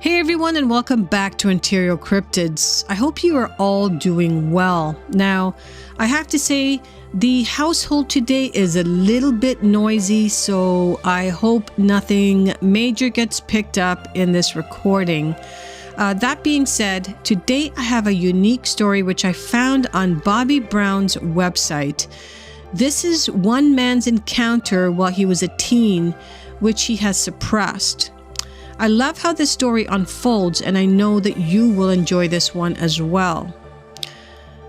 Hey everyone, and welcome back to Ontario Cryptids. I hope you are all doing well. Now, I have to say, the household today is a little bit noisy, so I hope nothing major gets picked up in this recording. That being said, today I have a unique story which I found on Bobby Brown's website. This is one man's encounter while he was a teen, which he has suppressed. I love how this story unfolds, and I know that you will enjoy this one as well.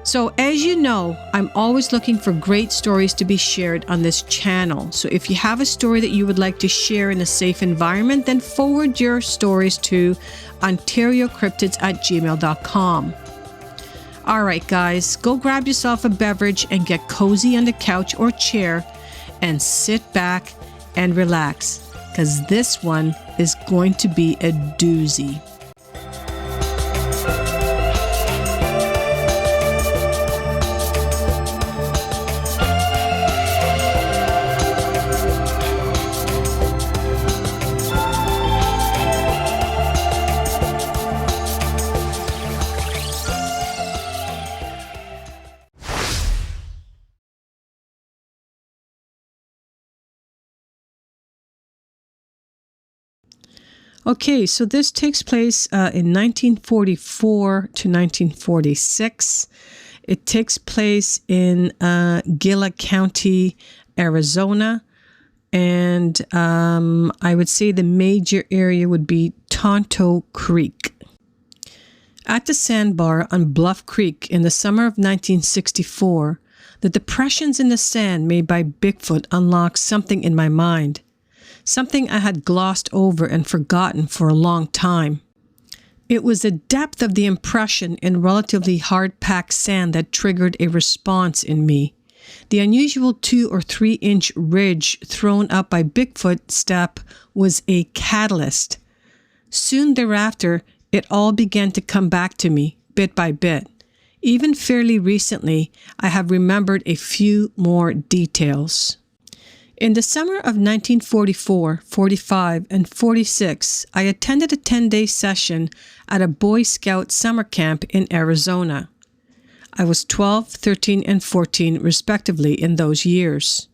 So as you know, I'm always looking for great stories to be shared on this channel. So if you have a story that you would like to share in a safe environment, then forward your stories to OntarioCryptids@gmail.com. All right, guys, go grab yourself a beverage and get cozy on the couch or chair and sit back and relax, because this one is going to be a doozy. Okay, so this takes place in 1944 to 1946. It takes place in Gila County, Arizona. And I would say the major area would be Tonto Creek. At the sandbar on Bluff Creek in the summer of 1964, the depressions in the sand made by Bigfoot unlocked something in my mind. Something I had glossed over and forgotten for a long time. It was the depth of the impression in relatively hard-packed sand that triggered a response in me. The unusual 2 or 3 inch ridge thrown up by Bigfoot's step was a catalyst. Soon thereafter, it all began to come back to me, bit by bit. Even fairly recently, I have remembered a few more details. In the summer of 1944, 45, and 46, I attended a 10-day session at a Boy Scout summer camp in Arizona. I was 12, 13, and 14 respectively in those years.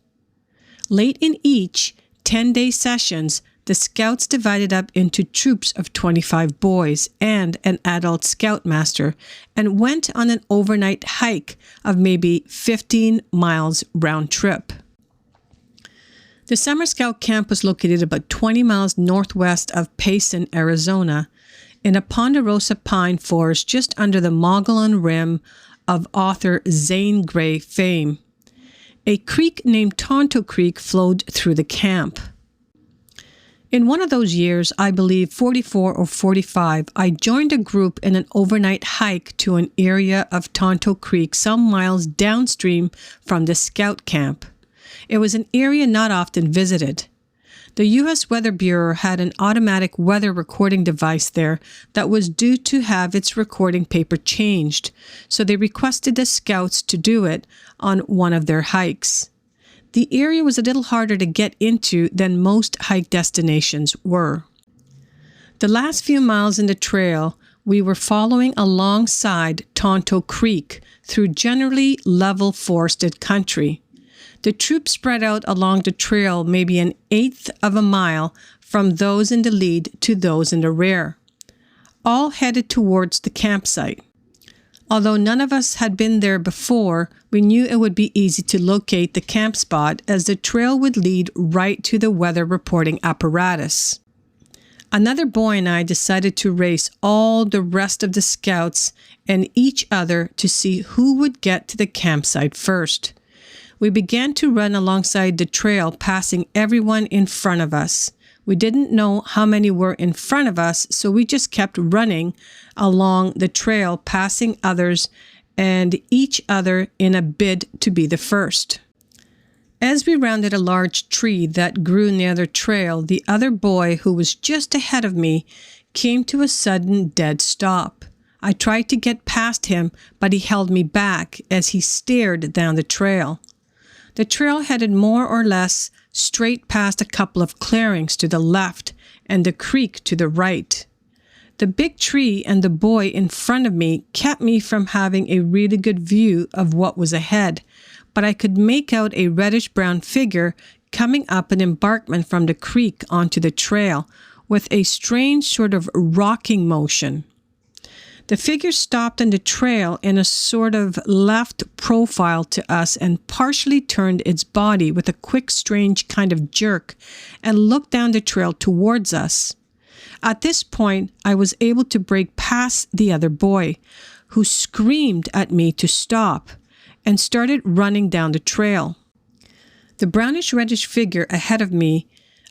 Late in each 10-day sessions, the scouts divided up into troops of 25 boys and an adult scoutmaster and went on an overnight hike of maybe 15 miles round trip. The summer scout camp was located about 20 miles northwest of Payson, Arizona, in a ponderosa pine forest just under the Mogollon Rim of author Zane Grey fame. A creek named Tonto Creek flowed through the camp. In one of those years, I believe 44 or 45, I joined a group in an overnight hike to an area of Tonto Creek some miles downstream from the scout camp. It was an area not often visited. The U.S. Weather Bureau had an automatic weather recording device there that was due to have its recording paper changed, so they requested the scouts to do it on one of their hikes. The area was a little harder to get into than most hike destinations were. The last few miles in the trail, we were following alongside Tonto Creek through generally level forested country. The troop spread out along the trail maybe 1/8 of a mile from those in the lead to those in the rear, all headed towards the campsite. Although none of us had been there before, we knew it would be easy to locate the camp spot as the trail would lead right to the weather reporting apparatus. Another boy and I decided to race all the rest of the scouts and each other to see who would get to the campsite first. We began to run alongside the trail, passing everyone in front of us. We didn't know how many were in front of us, so we just kept running along the trail, passing others and each other in a bid to be the first. As we rounded a large tree that grew near the trail, the other boy, who was just ahead of me, came to a sudden dead stop. I tried to get past him, but he held me back as he stared down the trail. The trail headed more or less straight past a couple of clearings to the left and the creek to the right. The big tree and the boy in front of me kept me from having a really good view of what was ahead, but I could make out a reddish-brown figure coming up an embankment from the creek onto the trail with a strange sort of rocking motion. The figure stopped on the trail in a sort of left profile to us and partially turned its body with a quick, strange kind of jerk and looked down the trail towards us. At this point, I was able to break past the other boy, who screamed at me to stop and started running down the trail. The brownish-reddish figure ahead of me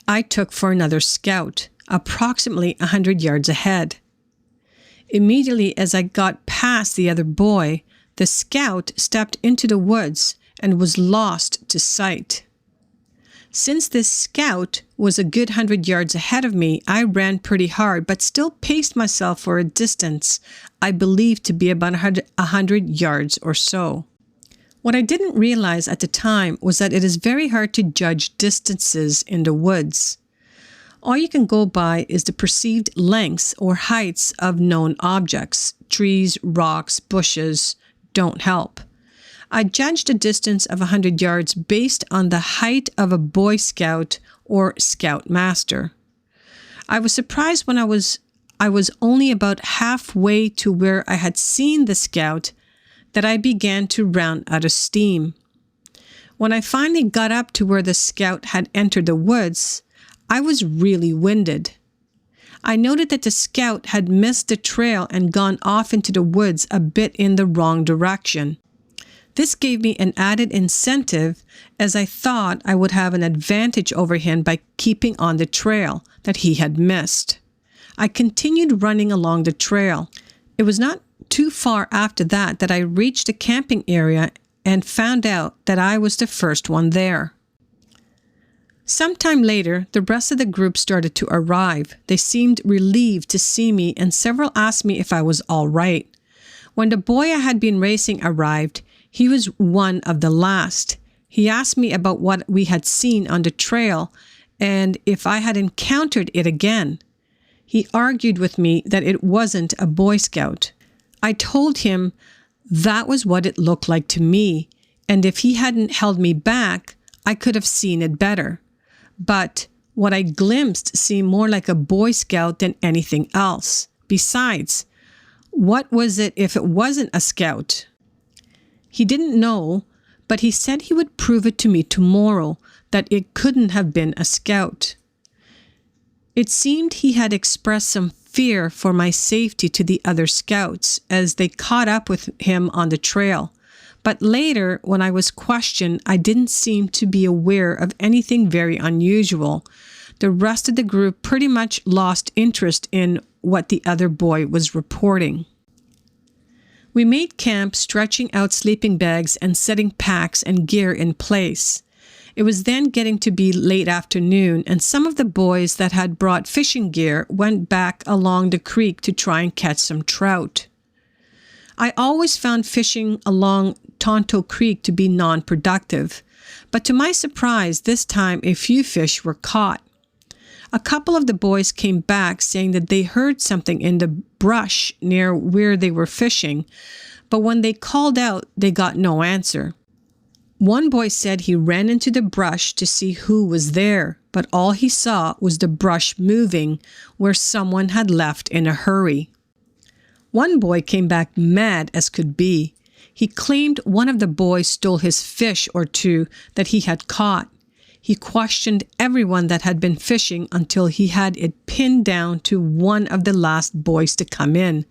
I took for another scout, approximately 100 yards ahead. Immediately as I got past the other boy, the scout stepped into the woods and was lost to sight. Since this scout was a good 100 yards ahead of me, I ran pretty hard, but still paced myself for a distance I believed to be about 100 yards or so. What I didn't realize at the time was that it is very hard to judge distances in the woods. All you can go by is the perceived lengths or heights of known objects. Trees, rocks, bushes don't help. I judged a distance of 100 yards based on the height of a Boy Scout or Scoutmaster. I was surprised when I was only about halfway to where I had seen the scout that I began to run out of steam. When I finally got up to where the scout had entered the woods, I was really winded. I noted that the scout had missed the trail and gone off into the woods a bit in the wrong direction. This gave me an added incentive, as I thought I would have an advantage over him by keeping on the trail that he had missed. I continued running along the trail. It was not too far after that I reached the camping area and found out that I was the first one there. Sometime later, the rest of the group started to arrive. They seemed relieved to see me, and several asked me if I was all right. When the boy I had been racing arrived, he was one of the last. He asked me about what we had seen on the trail and if I had encountered it again. He argued with me that it wasn't a Boy Scout. I told him that was what it looked like to me, and if he hadn't held me back, I could have seen it better. But what I glimpsed seemed more like a Boy Scout than anything else. Besides, what was it if it wasn't a scout? He didn't know, but he said he would prove it to me tomorrow that it couldn't have been a scout. It seemed he had expressed some fear for my safety to the other scouts as they caught up with him on the trail. But later, when I was questioned, I didn't seem to be aware of anything very unusual. The rest of the group pretty much lost interest in what the other boy was reporting. We made camp, stretching out sleeping bags and setting packs and gear in place. It was then getting to be late afternoon, and some of the boys that had brought fishing gear went back along the creek to try and catch some trout. I always found fishing along Tonto Creek to be non-productive, but to my surprise, this time a few fish were caught. A couple of the boys came back saying that they heard something in the brush near where they were fishing, but when they called out, they got no answer. One boy said he ran into the brush to see who was there, but all he saw was the brush moving where someone had left in a hurry. One boy came back mad as could be. He claimed one of the boys stole his fish or two that he had caught. He questioned everyone that had been fishing until he had it pinned down to one of the last boys to come in.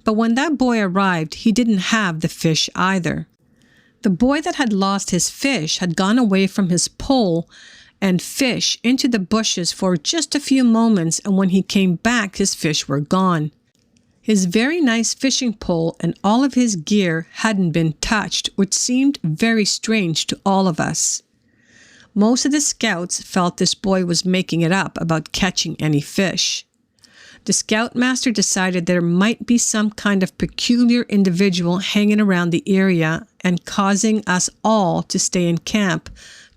But when that boy arrived, he didn't have the fish either. The boy that had lost his fish had gone away from his pole and fish into the bushes for just a few moments, and when he came back, his fish were gone. His very nice fishing pole and all of his gear hadn't been touched, which seemed very strange to all of us. Most of the scouts felt this boy was making it up about catching any fish. The scoutmaster decided there might be some kind of peculiar individual hanging around the area and causing us all to stay in camp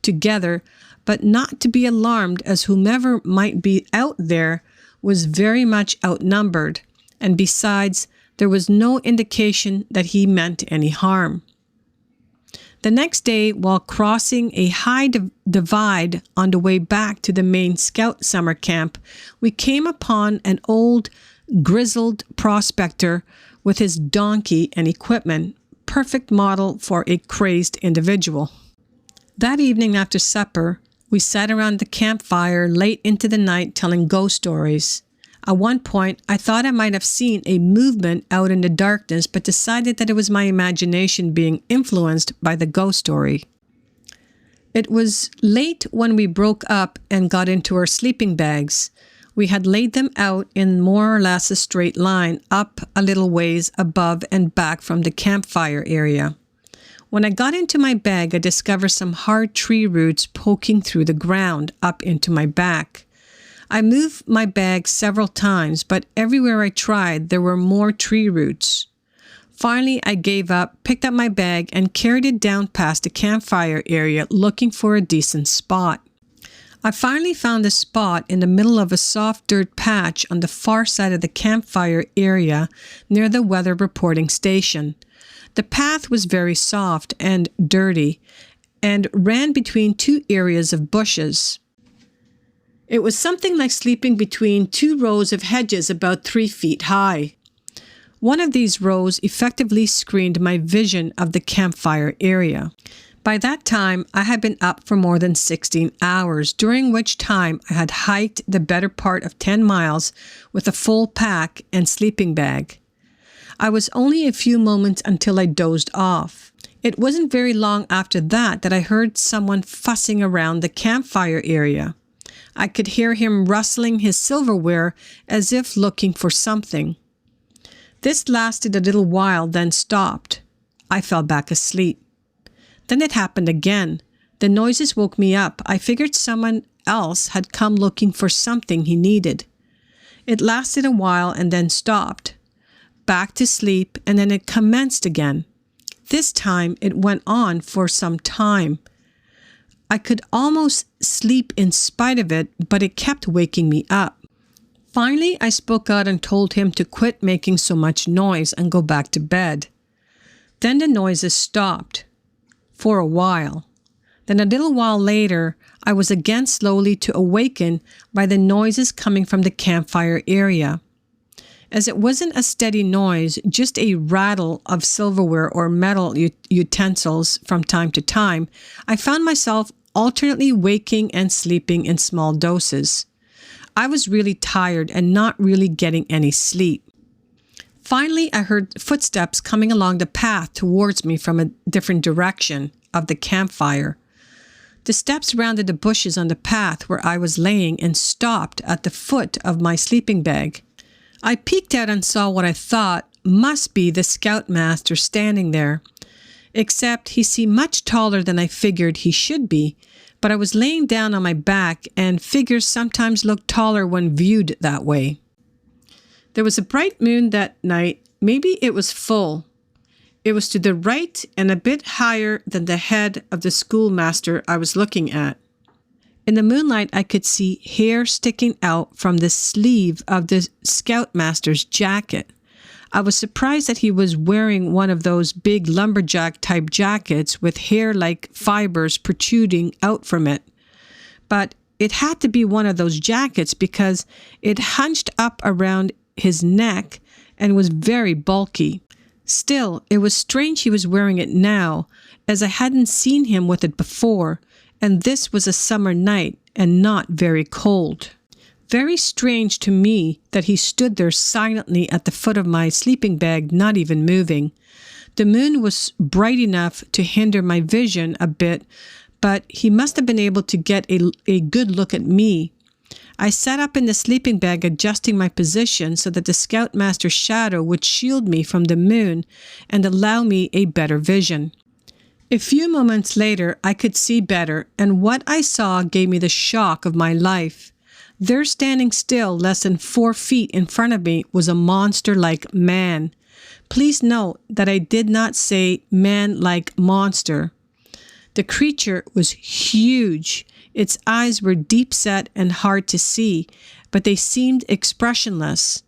together, but not to be alarmed, as whomever might be out there was very much outnumbered, and besides, there was no indication that he meant any harm. The next day, while crossing a high divide on the way back to the main Scout summer camp, we came upon an old, grizzled prospector with his donkey and equipment, perfect model for a crazed individual. That evening after supper, we sat around the campfire late into the night telling ghost stories. At one point, I thought I might have seen a movement out in the darkness, but decided that it was my imagination being influenced by the ghost story. It was late when we broke up and got into our sleeping bags. We had laid them out in more or less a straight line, up a little ways above and back from the campfire area. When I got into my bag, I discovered some hard tree roots poking through the ground up into my back. I moved my bag several times, but everywhere I tried, there were more tree roots. Finally, I gave up, picked up my bag, and carried it down past the campfire area looking for a decent spot. I finally found a spot in the middle of a soft dirt patch on the far side of the campfire area near the weather reporting station. The path was very soft and dirty and ran between two areas of bushes. It was something like sleeping between two rows of hedges about 3 feet high. One of these rows effectively screened my vision of the campfire area. By that time, I had been up for more than 16 hours, during which time I had hiked the better part of 10 miles with a full pack and sleeping bag. I was only a few moments until I dozed off. It wasn't very long after that I heard someone fussing around the campfire area. I could hear him rustling his silverware as if looking for something. This lasted a little while, then stopped. I fell back asleep. Then it happened again. The noises woke me up. I figured someone else had come looking for something he needed. It lasted a while and then stopped. Back to sleep, and then it commenced again. This time it went on for some time. I could almost sleep in spite of it, but it kept waking me up. Finally, I spoke out and told him to quit making so much noise and go back to bed. Then the noises stopped. For a while. Then a little while later, I was again slowly to awaken by the noises coming from the campfire area. As it wasn't a steady noise, just a rattle of silverware or metal utensils from time to time, I found myself alternately waking and sleeping in small doses. I was really tired and not really getting any sleep. Finally, I heard footsteps coming along the path towards me from a different direction of the campfire. The steps rounded the bushes on the path where I was laying and stopped at the foot of my sleeping bag. I peeked out and saw what I thought must be the scoutmaster standing there, except he seemed much taller than I figured he should be, but I was laying down on my back and figures sometimes look taller when viewed that way. There was a bright moon that night. Maybe it was full. It was to the right and a bit higher than the head of the schoolmaster I was looking at. In the moonlight, I could see hair sticking out from the sleeve of the scoutmaster's jacket. I was surprised that he was wearing one of those big lumberjack-type jackets with hair-like fibers protruding out from it. But it had to be one of those jackets because it hunched up around his neck and was very bulky. Still, it was strange he was wearing it now, as I hadn't seen him with it before, and this was a summer night and not very cold. Very strange to me that he stood there silently at the foot of my sleeping bag, not even moving. The moon was bright enough to hinder my vision a bit, but he must have been able to get a good look at me. I sat up in the sleeping bag, adjusting my position so that the scoutmaster's shadow would shield me from the moon and allow me a better vision. A few moments later, I could see better, and what I saw gave me the shock of my life. There, standing still less than 4 feet in front of me, was a monster-like man. Please note that I did not say man-like monster. The creature was huge. Its eyes were deep-set and hard to see, but they seemed expressionless.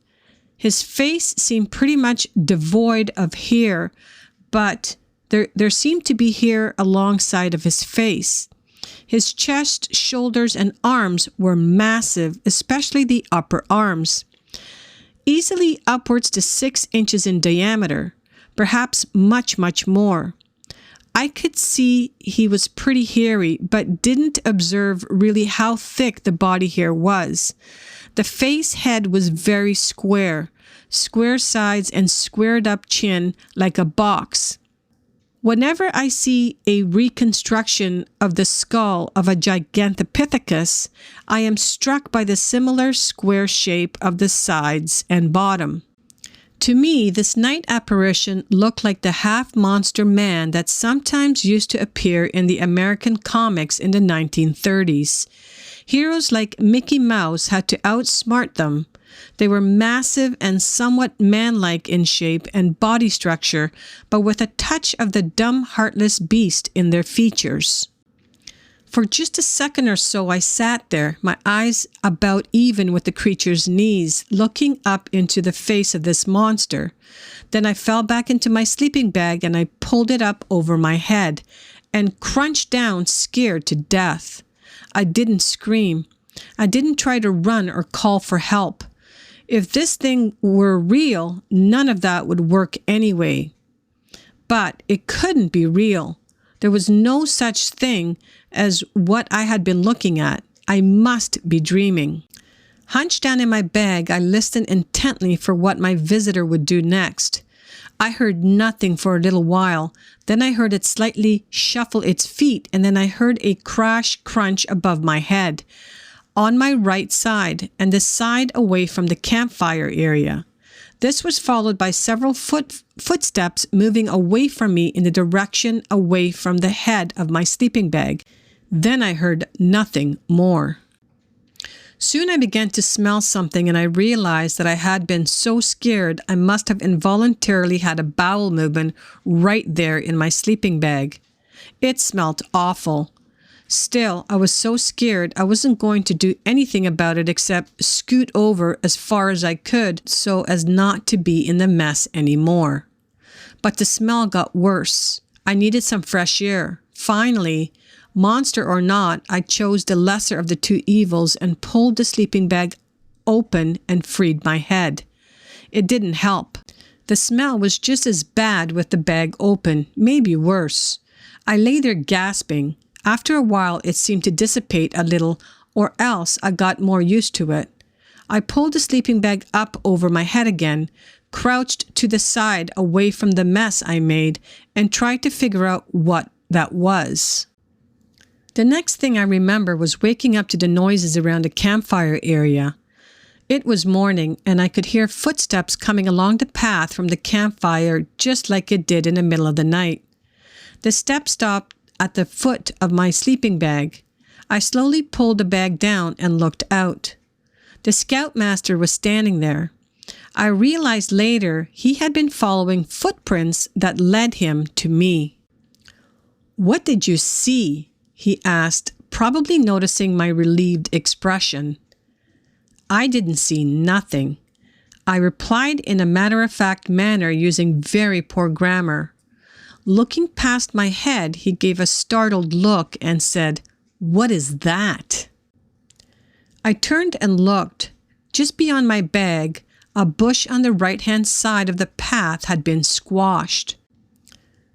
His face seemed pretty much devoid of hair, but there seemed to be hair alongside of his face. His chest, shoulders, and arms were massive, especially the upper arms, easily upwards to 6 inches in diameter, perhaps much, much more. I could see he was pretty hairy, but didn't observe really how thick the body hair was. The face head was very square sides and squared up chin like a box. Whenever I see a reconstruction of the skull of a Gigantopithecus, I am struck by the similar square shape of the sides and bottom. To me, this night apparition looked like the half-monster man that sometimes used to appear in the American comics in the 1930s. Heroes like Mickey Mouse had to outsmart them. They were massive and somewhat man-like in shape and body structure, but with a touch of the dumb, heartless beast in their features. For just a second or so I sat there, my eyes about even with the creature's knees, looking up into the face of this monster. Then I fell back into my sleeping bag and I pulled it up over my head and crunched down, scared to death. I didn't scream. I didn't try to run or call for help. If this thing were real, none of that would work anyway. But it couldn't be real. There was no such thing as what I had been looking at. I must be dreaming. Hunched down in my bag, I listened intently for what my visitor would do next. I heard nothing for a little while. Then I heard it slightly shuffle its feet, and then I heard a crash crunch above my head, on my right side, and the side away from the campfire area. This was followed by several footsteps moving away from me in the direction away from the head of my sleeping bag. Then I heard nothing more. Soon I began to smell something, and I realized that I had been so scared I must have involuntarily had a bowel movement right there in my sleeping bag. It smelled awful. Still, I was so scared I wasn't going to do anything about it except scoot over as far as I could so as not to be in the mess anymore. But the smell got worse. I needed some fresh air. Finally, monster or not, I chose the lesser of the two evils and pulled the sleeping bag open and freed my head. It didn't help. The smell was just as bad with the bag open, maybe worse. I lay there gasping. After a while, it seemed to dissipate a little, or else I got more used to it. I pulled the sleeping bag up over my head again, crouched to the side away from the mess I made, and tried to figure out what that was. The next thing I remember was waking up to the noises around the campfire area. It was morning, and I could hear footsteps coming along the path from the campfire just like it did in the middle of the night. The steps stopped at the foot of my sleeping bag. I slowly pulled the bag down and looked out. The scoutmaster was standing there. I realized later he had been following footprints that led him to me. "What did you see?" he asked, probably noticing my relieved expression. I didn't see nothing. I replied in a matter-of-fact manner using very poor grammar. Looking past my head, he gave a startled look and said, "What is that?" I turned and looked. Just beyond my bag, a bush on the right-hand side of the path had been squashed.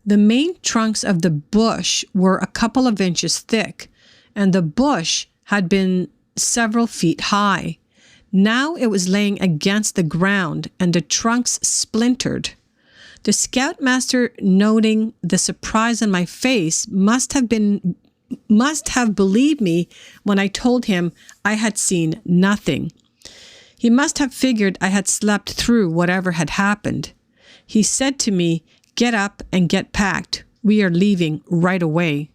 The main trunks of the bush were a couple of inches thick, and the bush had been several feet high. Now it was laying against the ground, and the trunks splintered. The scoutmaster, noting the surprise on my face, must have believed me when I told him I had seen nothing. He must have figured I had slept through whatever had happened. He said to me, "Get up and get packed. We are leaving right away."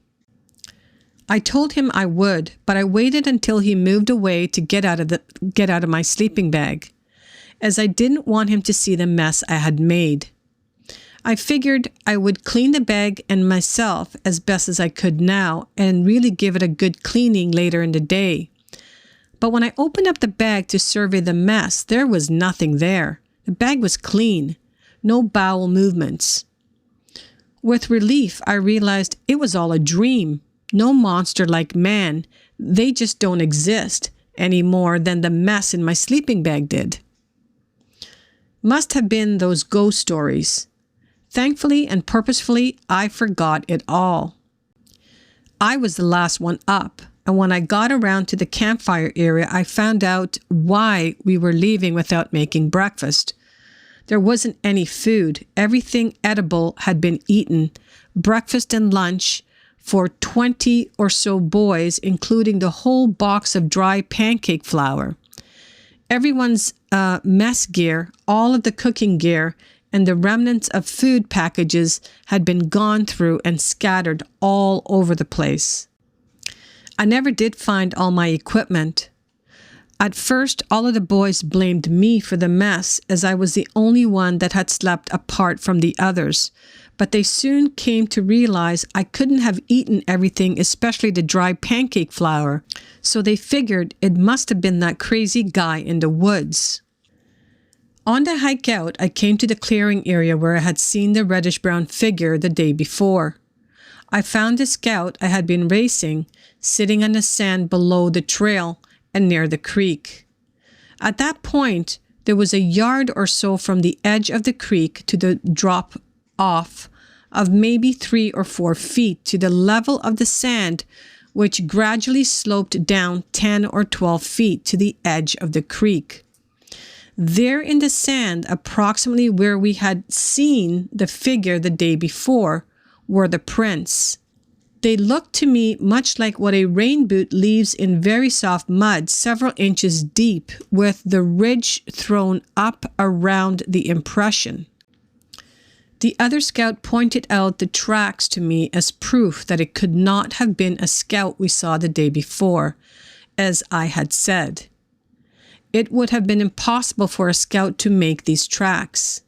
I told him I would, but I waited until he moved away to get out of my sleeping bag, as I didn't want him to see the mess I had made. I figured I would clean the bag and myself as best as I could now and really give it a good cleaning later in the day. But when I opened up the bag to survey the mess, there was nothing there. The bag was clean, no bowel movements. With relief, I realized it was all a dream. No monster like man. They just don't exist any more than the mess in my sleeping bag did. Must have been those ghost stories. Thankfully and purposefully, I forgot it all. I was the last one up, and when I got around to the campfire area, I found out why we were leaving without making breakfast. There wasn't any food. Everything edible had been eaten. Breakfast and lunch for 20 or so boys, including the whole box of dry pancake flour. Everyone's mess gear, all of the cooking gear, and the remnants of food packages had been gone through and scattered all over the place. I never did find all my equipment. At first, all of the boys blamed me for the mess, as I was the only one that had slept apart from the others. But they soon came to realize I couldn't have eaten everything, especially the dry pancake flour. So they figured it must have been that crazy guy in the woods. On the hike out, I came to the clearing area where I had seen the reddish-brown figure the day before. I found the scout I had been racing sitting on the sand below the trail and near the creek. At that point, there was a yard or so from the edge of the creek to the drop-off of maybe 3 or 4 feet to the level of the sand, which gradually sloped down 10 or 12 feet to the edge of the creek. There in the sand, approximately where we had seen the figure the day before, were the prints. They looked to me much like what a rain boot leaves in very soft mud, several inches deep, with the ridge thrown up around the impression. The other scout pointed out the tracks to me as proof that it could not have been a scout we saw the day before, as I had said. It would have been impossible for a scout to make these tracks.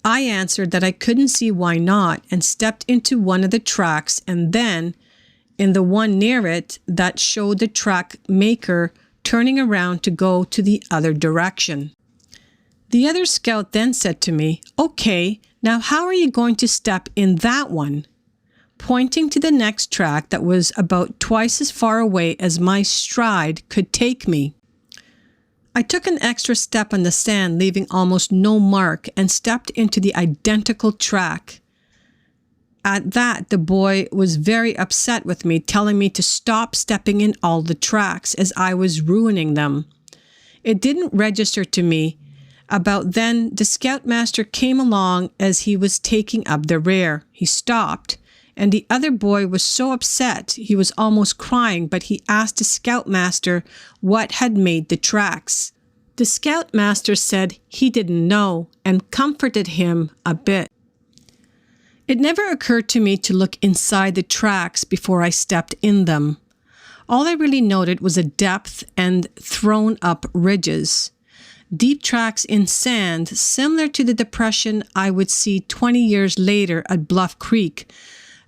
I answered that I couldn't see why not and stepped into one of the tracks, and then, in the one near it, that showed the track maker turning around to go to the other direction. The other scout then said to me, "Okay, now how are you going to step in that one?" Pointing to the next track that was about twice as far away as my stride could take me. I took an extra step on the sand, leaving almost no mark, and stepped into the identical track. At that, the boy was very upset with me, telling me to stop stepping in all the tracks as I was ruining them. It didn't register to me. About then, the scoutmaster came along as he was taking up the rear. He stopped, and the other boy was so upset he was almost crying, but he asked the scoutmaster what had made the tracks. The scoutmaster said he didn't know and comforted him a bit. It never occurred to me to look inside the tracks before I stepped in them. All I really noted was a depth and thrown up ridges. Deep tracks in sand, similar to the depression I would see 20 years later at Bluff Creek,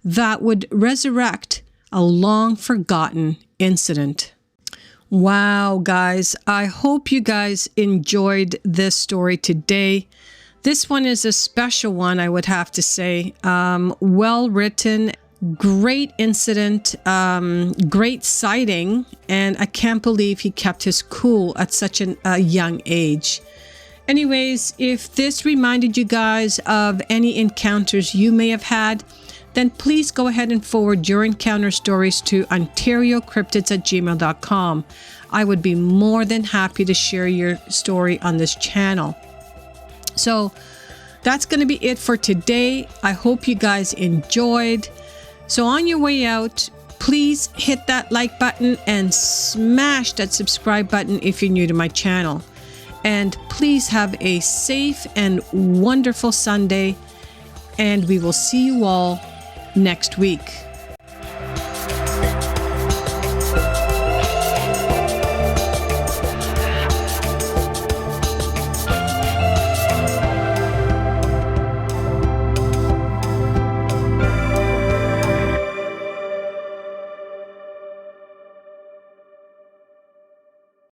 that would resurrect a long-forgotten incident. Wow, guys. I hope you guys enjoyed this story today. This one is a special one, I would have to say. Well written, great incident, great sighting, and I can't believe he kept his cool at such a young age. Anyways, if this reminded you guys of any encounters you may have had, then please go ahead and forward your encounter stories to OntarioCryptids@gmail.com. I would be more than happy to share your story on this channel. So that's going to be it for today. I hope you guys enjoyed. So on your way out, please hit that like button and smash that subscribe button if you're new to my channel. And please have a safe and wonderful Sunday, and we will see you all next week.